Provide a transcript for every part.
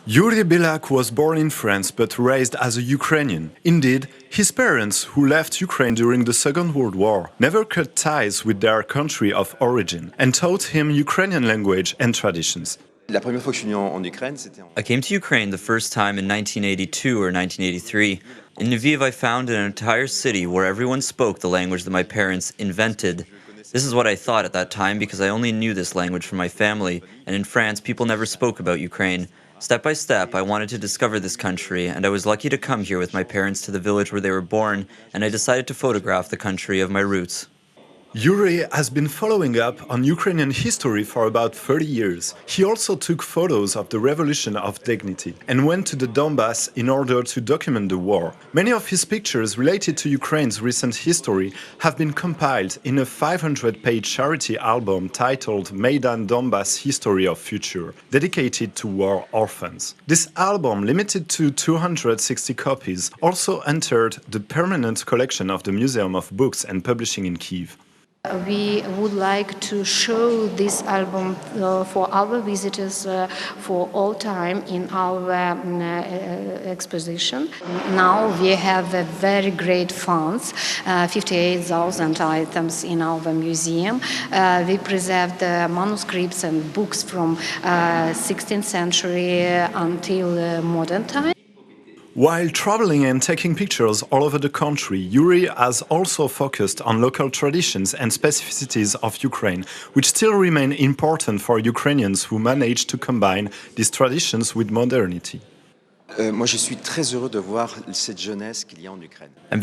Yuri Bilak was born in France but raised as a Ukrainian. Indeed, his parents, who left Ukraine during the Second World War, never cut ties with their country of origin and taught him Ukrainian language and traditions. I came to Ukraine the first time in 1982 or 1983. In Lviv, I found an entire city where everyone spoke the language that my parents invented. This is what I thought at that time because I only knew this language from my family, and in France, people never spoke about Ukraine. Step by step, I wanted to discover this country, and I was lucky to come here with my parents to the village where they were born, and I decided to photograph the country of my roots. Yuri has been following up on Ukrainian history for about 30 years. He also took photos of the Revolution of Dignity and went to the Donbas in order to document the war. Many of his pictures related to Ukraine's recent history have been compiled in a 500-page charity album titled Maidan-Donbas History of Future, dedicated to war orphans. This album, limited to 260 copies, also entered the permanent collection of the Museum of Books and Publishing in Kyiv. We would like to show this album for our visitors for all time in our exposition. Now we have a very great funds, 58,000 items in our museum. We preserved the manuscripts and books from 16th century until modern time. While traveling and taking pictures all over the country, Yuri has also focused on local traditions and specificities of Ukraine, which still remain important for Ukrainians who manage to combine these traditions with modernity. I'm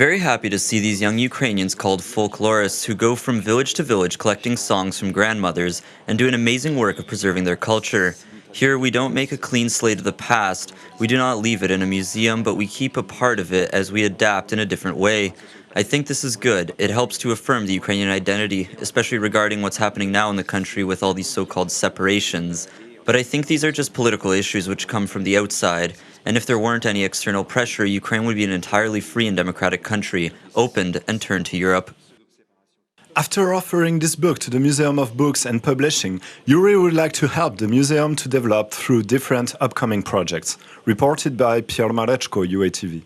very happy to see these young Ukrainians called folklorists who go from village to village collecting songs from grandmothers and do an amazing work of preserving their culture. Here, we don't make a clean slate of the past, we do not leave it in a museum, but we keep a part of it as we adapt in a different way. I think this is good. It helps to affirm the Ukrainian identity, especially regarding what's happening now in the country with all these so-called separations. But I think these are just political issues which come from the outside, and if there weren't any external pressure, Ukraine would be an entirely free and democratic country, opened and turned to Europe. After offering this book to the Museum of Books and Publishing, Yuri would like to help the museum to develop through different upcoming projects. Reported by Pierre Mareczko, UATV.